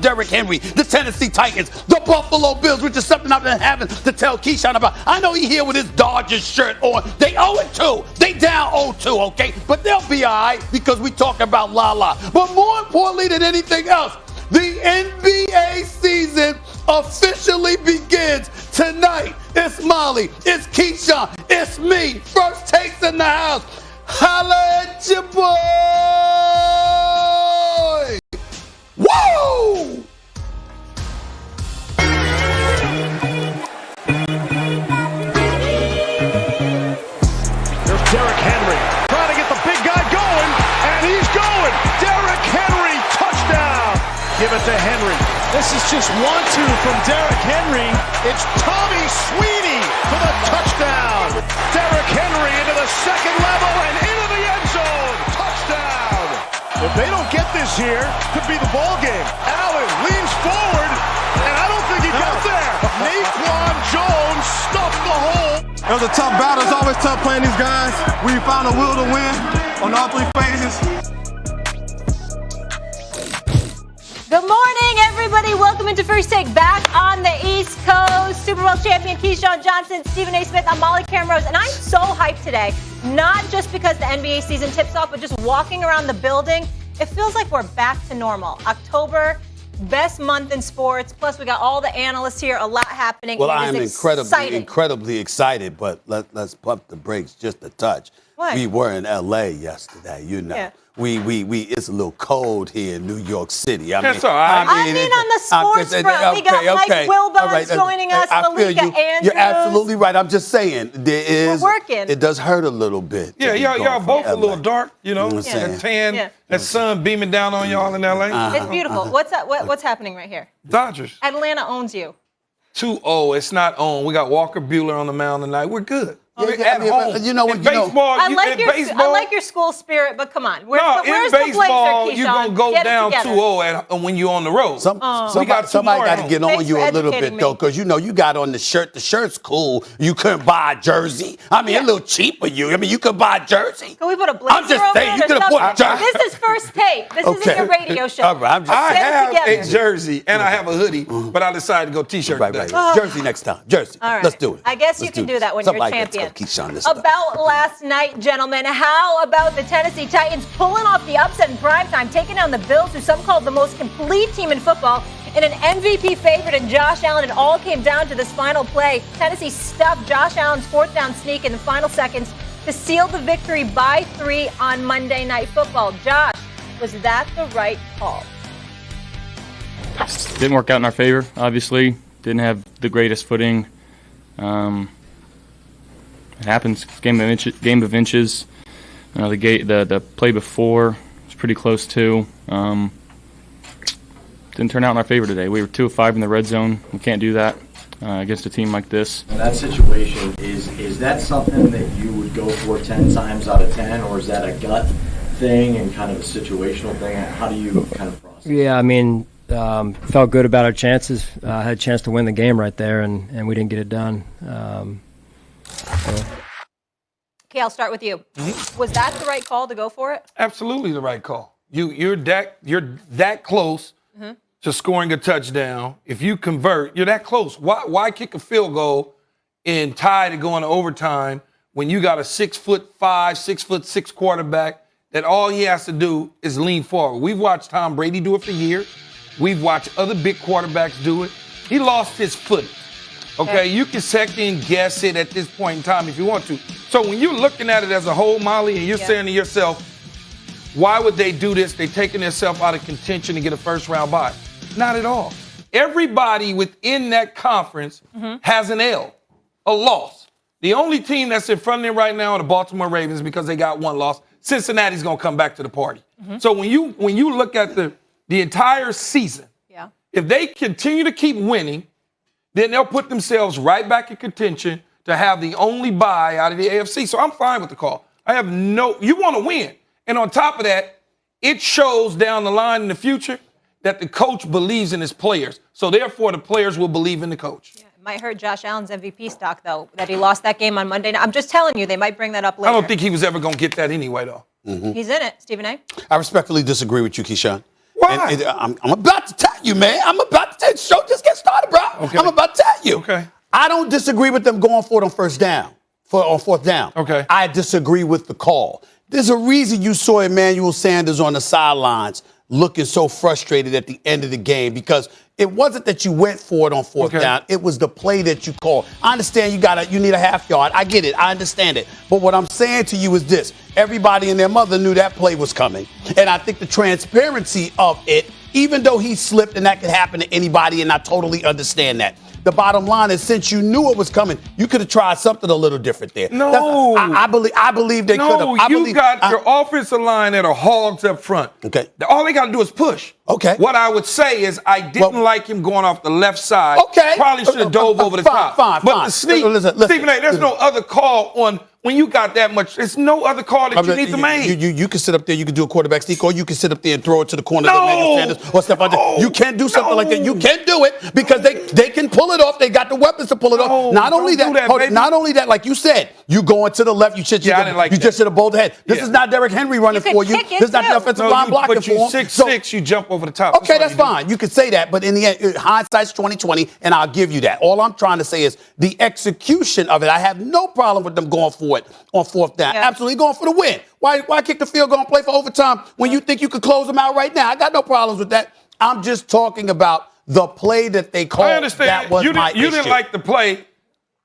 Derrick Henry, the Tennessee Titans, the Buffalo Bills, which is something I've been having to tell Keyshawn about. I know he here with his Dodgers shirt on. They 0-2. They down 0-2, okay? But they'll be all right because we talk about la-la. But more importantly than anything else, the NBA season officially begins tonight. It's Molly, it's Keyshawn, it's me. First Takes in the house. Holla at your boy! Woo! There's Derrick Henry trying to get the big guy going, and he's going. Derrick Henry, touchdown. Give it to Henry. This is just 1-2 from Derrick Henry. It's Tommy Sweeney for the touchdown. Derrick Henry into the second level and into the end zone. Touchdown. If they don't get this here, could be the ball game. Allen leans forward, and I don't think he got there. Naquan Jones stuffed the hole. It was a tough battle. It's always tough playing these guys. We found a will to win on all three phases. Good morning, everybody. Welcome into First Take back on the East Coast. Super Bowl champion Keyshawn Johnson, Stephen A. Smith. I'm Molly Camrose, and I'm so hyped today. Not just because the NBA season tips off, but just walking around the building. It feels like we're back to normal. October, best month in sports. Plus, we got all the analysts here. A lot happening. Well, I am incredibly excited, but let's pump the brakes just a touch. What? We were in L.A. yesterday, you know. Yeah. We it's a little cold here in New York City. That's all right. I mean on the sports front, we got Mike Wilbon joining us, Malika Andrews. You're absolutely right. I'm just saying, we're working. It does hurt a little bit. Yeah, y'all both a little dark, you know. That tan, that sun beaming down on y'all in L.A. It's beautiful. What's happening right here? Dodgers. Atlanta owns you. 2-0. It's not on. We got Walker Buehler on the mound tonight. We're good. At home. You know what? Baseball, I like your school spirit, but come on. Where's in the baseball, blazer, you're going to go down 2-0 when you're on the road. Somebody got to get on you a little bit, though, because, you know, you got on the shirt. The shirt's cool. You couldn't buy a jersey. I mean, a little cheap for you. I mean, you could buy a jersey. Can we put a blazer I'm just saying, you could afford a jersey. This is First Take. This isn't your radio show. All right, I have a jersey, and I have a hoodie, but I decided to go T-shirt today. Jersey next time. Jersey. All right. Let's do it. I guess you can do that when you're champion. About last night, gentlemen, how about the Tennessee Titans pulling off the upset in primetime, taking down the Bills, who some called the most complete team in football, and an MVP favorite in Josh Allen? It all came down to this final play. Tennessee stuffed Josh Allen's fourth down sneak in the final seconds to seal the victory by 3 on Monday Night Football. Josh, was that the right call? Didn't work out in our favor, obviously. Didn't have the greatest footing. It happens. Game of inches. The play before was pretty close too. Didn't turn out in our favor today. We were 2 of 5 in the red zone. We can't do that against a team like this. In that situation, is that something that you would go for 10 times out of 10, or is that a gut thing and kind of a situational thing? How do you kind of process? Yeah, I mean, felt good about our chances. Had a chance to win the game right there, and we didn't get it done. Okay, I'll start with you. Mm-hmm. Was that the right call to go for it? Absolutely the right call. You're that close to scoring a touchdown. If you convert, you're that close. Why kick a field goal and tie to go into overtime when you got a 6'5", 6'6" quarterback that all he has to do is lean forward? We've watched Tom Brady do it for years. We've watched other big quarterbacks do it. He lost his footing. Okay, you can second guess it at this point in time if you want to. So when you're looking at it as a whole, Molly, and you're saying to yourself, why would they do this? They're taking themselves out of contention to get a first-round bye. Not at all. Everybody within that conference has an L, a loss. The only team that's in front of them right now are the Baltimore Ravens because they got one loss. Cincinnati's going to come back to the party. So when you look at the entire season, if they continue to keep winning, then they'll put themselves right back in contention to have the only bye out of the AFC. So I'm fine with the call. You want to win. And on top of that, it shows down the line in the future that the coach believes in his players. So therefore, the players will believe in the coach. Yeah, it might hurt Josh Allen's MVP stock, though, that he lost that game on Monday night. I'm just telling you, they might bring that up later. I don't think he was ever going to get that anyway, though. He's in it, Stephen A. I respectfully disagree with you, Keyshawn. Why? And I'm about to tell you, man. I'm about to tell you. Show just get started, bro. Okay. I'm about to tell you. Okay. I don't disagree with them going for it on fourth down. Okay. I disagree with the call. There's a reason you saw Emmanuel Sanders on the sidelines looking so frustrated at the end of the game, because it wasn't that you went for it on fourth down. It was the play that you called. I understand you need a half yard. I get it. I understand it. But what I'm saying to you is this. Everybody and their mother knew that play was coming. And I think the transparency of it, even though he slipped and that could happen to anybody, and I totally understand that. The bottom line is, since you knew it was coming, you could have tried something a little different there. No. I believe they could have. No, you got your offensive line that are hogs up front. Okay. All they got to do is push. Okay. What I would say is I didn't like him going off the left side. Okay. Probably should have dove over the top. Fine. But the sneak, listen, Stephen A., there's no other call on when you got that much. There's no other call that you need to make. You can sit up there, you can do a quarterback sneak, or you can sit up there and throw it to the corner of Emmanuel Sanders or stuff like that. You can do something like that. You can do it because they can pull it off. They got the weapons to pull it off. Not only that, like you said, you going to the left, you just should have bowled ahead. This is not Derrick Henry running for you. This is not the offensive line blocking for him. 6'6", you jump over the top. Okay, that's fine. You could say that, but in the end, hindsight's 20/20, and I'll give you that. All I'm trying to say is the execution of it. I have no problem with them going for it on fourth down. Yeah. Absolutely going for the win. Why kick the field goal and play for overtime when you think you could close them out right now? I got no problems with that. I'm just talking about the play that they called. I understand. That was you issue. didn't like the play.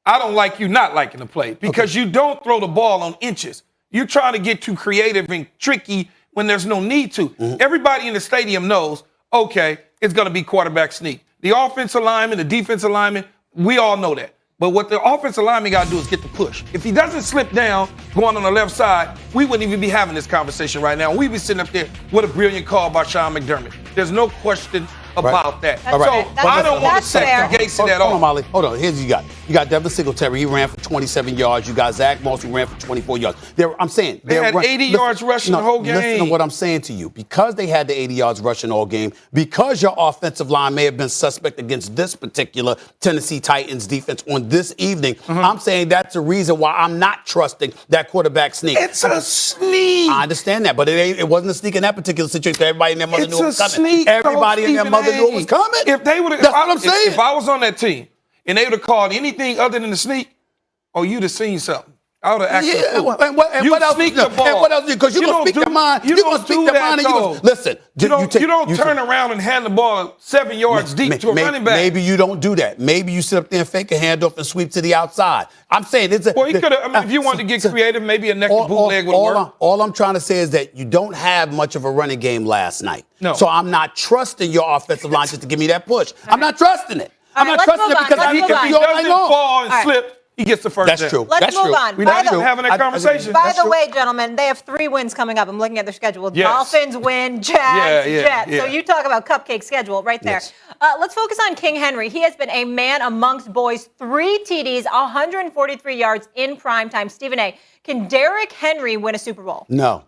I don't like you not liking the play because you don't throw the ball on inches. You're trying to get too creative and tricky when there's no need to. Mm-hmm. Everybody in the stadium knows, okay, it's going to be quarterback sneak. The offensive lineman, the defensive lineman, we all know that. But what the offensive lineman got to do is get the push. If he doesn't slip down going on the left side, we wouldn't even be having this conversation right now. We'd be sitting up there with a brilliant call by Sean McDermott. There's no question about that. All right. So I don't want to second guess it at all. Hold on, Molly. Hold on. Here's what you got. You got Devin Singletary. He ran for 27 yards. You got Zach Moss, who ran for 24 yards. I'm saying they had 80 yards rushing the whole game. Listen to what I'm saying to you. Because they had the 80 yards rushing all game, because your offensive line may have been suspect against this particular Tennessee Titans defense on this evening, I'm saying that's the reason why I'm not trusting that quarterback sneak. It's a sneak. I understand that, but it wasn't a sneak in that particular situation. Everybody in their mother knew it was coming. Sneak, Everybody in their mother knew it was coming. If they would have, that's what I'm saying. If I was on that team and they would have called anything other than the sneak, you'd have seen something. I would have acted. Yeah, and what else? Sneak the ball. And what else? Because you're going to speak your mind. You're going to speak your mind. And you're going to listen. You don't turn around and hand the ball 7 yards deep to a running back. Maybe you don't do that. Maybe you sit up there and fake a handoff and sweep to the outside. I'm saying it's a. Well, he could have. If you wanted to get creative, maybe a neck bootleg would work. All I'm trying to say is that you don't have much of a running game last night. No. So I'm not trusting your offensive line just to give me that push. I'm not trusting it. I'm not trusting it because if he doesn't fall and slip, he gets the first down. That's true. Let's move on. We're not having that conversation. By the way, gentlemen, they have 3 wins coming up. I'm looking at their schedule. Yes. Dolphins win, Jags, Jets. So you talk about cupcake schedule right there. Yes. Let's focus on King Henry. He has been a man amongst boys. 3 TDs, 143 yards in primetime. Stephen A., can Derrick Henry win a Super Bowl? No.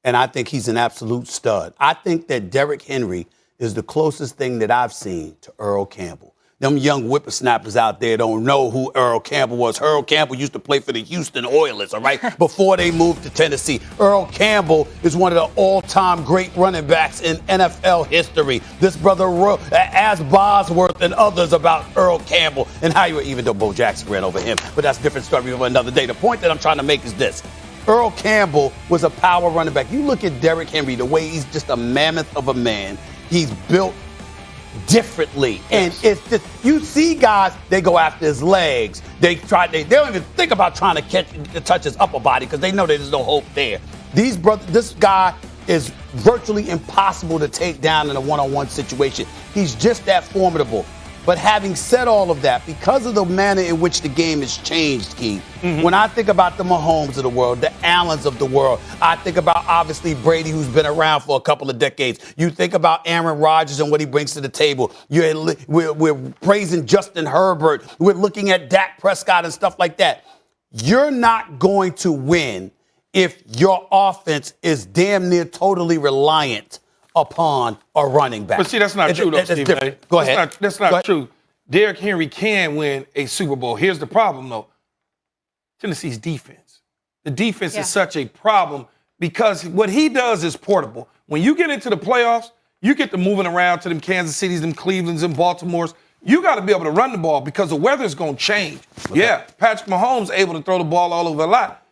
And I think he's an absolute stud. I think that Derrick Henry is the closest thing that I've seen to Earl Campbell. Them young whippersnappers out there don't know who Earl Campbell was. Earl Campbell used to play for the Houston Oilers, all right, before they moved to Tennessee. Earl Campbell is one of the all-time great running backs in NFL history. This brother asked Bosworth and others about Earl Campbell and how you were, even though Bo Jackson ran over him. But that's a different story for another day. The point that I'm trying to make is this. Earl Campbell was a power running back. You look at Derrick Henry, the way he's just a mammoth of a man. He's built differently. And it's just, you see guys, they go after his legs. They don't even think about trying to touch his upper body because they know there's no hope there. This guy is virtually impossible to take down in a one-on-one situation. He's just that formidable. But having said all of that, because of the manner in which the game has changed, Keith, when I think about the Mahomes of the world, the Allens of the world, I think about, obviously, Brady, who's been around for a couple of decades. You think about Aaron Rodgers and what he brings to the table. We're praising Justin Herbert. We're looking at Dak Prescott and stuff like that. You're not going to win if your offense is damn near totally reliant upon a running back. But see, that's not true, though, Stephen A. Go ahead. That's not true. Derrick Henry can win a Super Bowl. Here's the problem, though. Tennessee's defense. The defense is such a problem because what he does is portable. When you get into the playoffs, you get to moving around to them Kansas Cities, them Clevelands, and Baltimores. You got to be able to run the ball because the weather's going to change. Yeah, Patrick Mahomes able to throw the ball all over a lot,